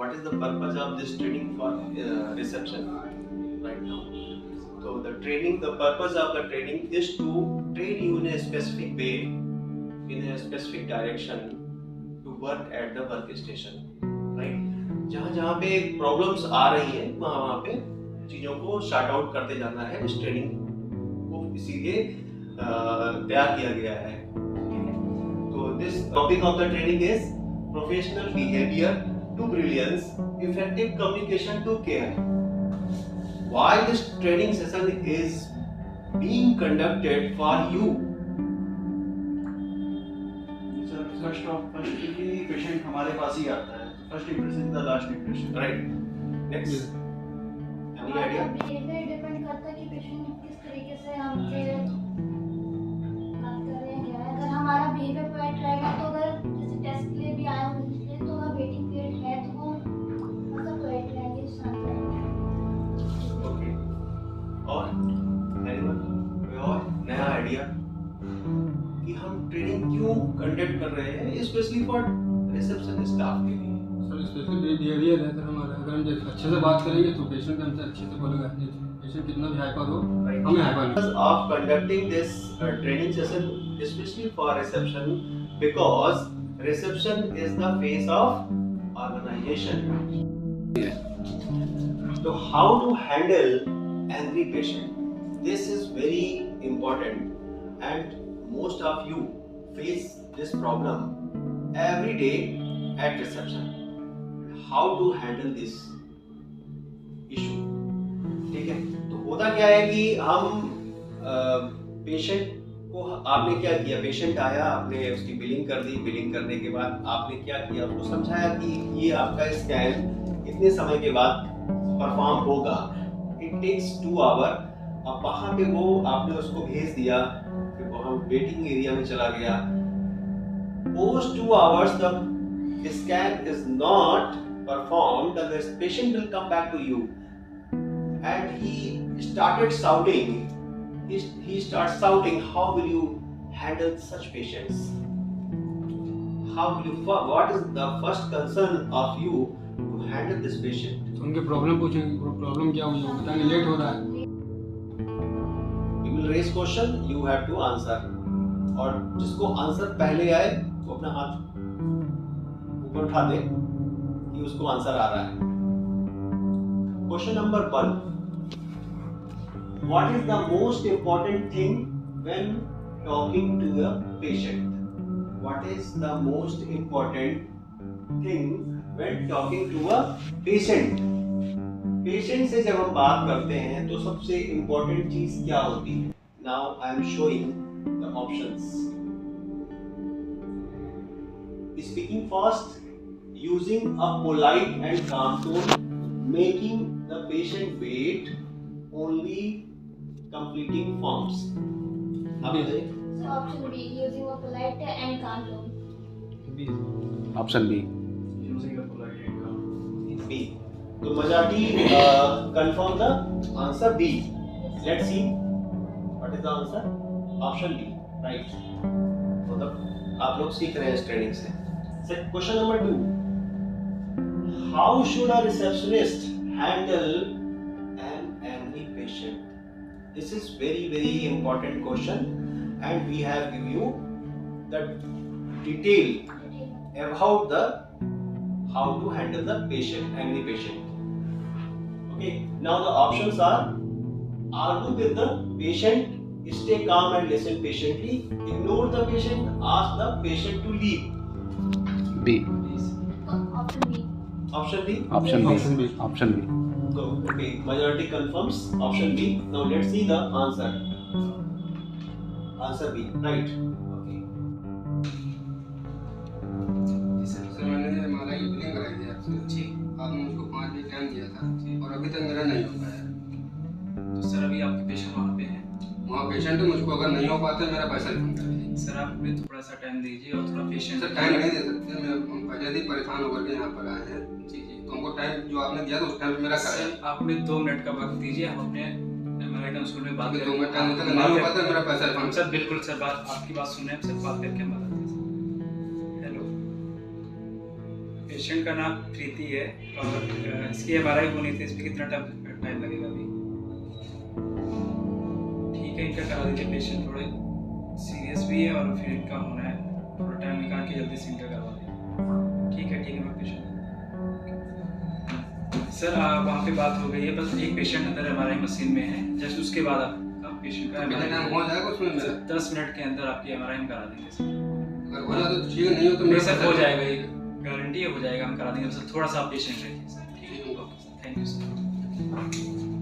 what is the purpose of this training for reception right now? So the purpose of the training is to train you in a specific way, in a specific direction to work at the workstation, right? जहाँ पे problems आ रही हैं वहाँ पे चीज़ों को shout out करते जाना है। इस ट्रेनिंग को इसीलिए तैयार किया गया है। तो this topic of the training is professional behaviour to brilliance, effective communication to care. Why this training session is being conducted for you? Firstly, patient हमारे पास ही आता है। First impression is the last impression. Right. Next. Any idea? Behaviour depend करता है कि patient किस तरीके से हमसे बात कर रहे हैं क्या है। अगर हमारा बिहेवियर पोलाइट रहेगा तो अगर जैसे टेस्ट के लिए भी आए होंगे इसलिए तो अगर वेटिंग पीरियड है तो वो मतलब पोलाइट रहेंगे, शांत रहेंगे। Okay. और anyone? कोई और नया आइडिया कि हम ट्रेनिंग क्यों कंडक्ट कर रहे हैं, स्पेशली फॉर रिसेप्शन स्टाफ के लिए? सर स्पेशली बिहेवियर है सर हमारा। अगर हम अच्छे से बात करेंगे तो पेशेंट हमसे अच्छे से बोलेगा। पेशेंट कितना भी हाइपर हो, हमें हाइपर नहीं। Of conducting this training session especially for reception, because reception is the face of organization. So how to handle angry patient? This is very important, and most of you face this problem every day at reception. How to handle this issue? ठीक है, तो होता क्या है कि हम patient को, आपने क्या किया, पेशेंट आया, आपने उसकी बिलिंग कर दी। बिलिंग करने के बाद आपने क्या किया, उसको समझाया कि ये आपका स्कैन इतने समय के बाद परफॉर्म होगा, इट टेक्स 2 आवर। अब वहाँ पे वो आपने उसको भेज दिया, फिर वो हम वेटिंग एरिया में चला गया। Post 2 hours the scan is not performed, the patient will come back to you and he started shouting. He starts shouting. How will you handle such patients? How will you? What is the first concern of you to handle this patient? तो उनके problem पूछेंगे, problem क्या हुई है, बताएंगे late हो रहा है। You will raise question, you have to answer. और जिसको आंसर पहले आए वो अपना हाथ ऊपर उठा दे कि उसको आंसर आ रहा है। Question number 1, what is the most important thing when talking to a patient? What is the most important thing when talking to a patient? Patient से जब हम बात करते हैं तो सबसे इंपॉर्टेंट चीज क्या होती है? Now I am showing the options. Speaking fast, using a polite and calm tone, making the patient wait, only completing forms. So option B, using a polite and calm tone. Option B. Using a polite and calm. B. तो majority confirm the answer B. Let's see what is the answer. Option B, right? मतलब आप लोग सीख रहे हैं इस training से। Question number 2. How should a receptionist handle an angry patient? This is very important question, and we have given you the detail about the how to handle the angry patient. Okay, now the options are: argue with the patient, stay calm and listen patiently, ignore the patient, ask the patient to leave. B. Option B. Option B? Option B. Option B. So, okay, majority confirms option B. Now let's see the answer. Answer B, right? Okay. Sir मैंने हमारा ये billing कराई थी आपसे। जी। आपने मुझको 5 दिन time दिया था और अभी तक मेरा नहीं हो पाया। तो सर अभी आपके पेशेंट वहाँ पे हैं। वहाँ पेशेंट है, मुझको अगर नहीं हो पाता मेरा पैसा रिफंड कर दीजिए। सर आप हमें थोड़ा सा टाइम दीजिए और थोड़ा पेशेंट सर टाइम नहीं दे सकते, हम पहले ही परेशान होकर के यहाँ पर आए हैं। जी जी। तो हमको टाइम जो आपने दिया था उस टाइम पे मेरा कराया। सर आप हमें 2 मिनट का वक्त दीजिए, हम अपने अमेरिकन स्कूल में बात अभी करेंगे। 2 मिनट टाइम तक नहीं हो पाता मेरा पैसा रिफंड। सर बिल्कुल सर, बात आपकी बात सुने, हम सर बात करके हम बताते हैं। हेलो पेशेंट का नाम प्रीति है और इसकी MRI होनी थी। इसमें कितना टाइम लगेगा अभी? ठीक है, इनका करा दीजिए। पेशेंट थोड़े सीरियस भी है और फिर इनका होना है, थोड़ा टाइम निकाल के जल्दी से इनका करवा दें। ठीक है मैं पेशेंट सर वहाँ पे बात हो गई है, बस एक पेशेंट अंदर MRI मशीन में है। जस्ट उसके बाद आपका पेशेंट का कितना टाइम हो जाएगा उसमें मेरा? 10 मिनट के अंदर आपकी MRI हम करा देंगे सर। अगर हो जाता तो ठीक है, नहीं हो तो नहीं मेरा सर, पैसा हो जाएगा, ये गारंटी है, हो जाएगा, हम करा देंगे। बस थोड़ा सा आप पेशेंट रहिए सर। ठीक है, थैंक यू सर।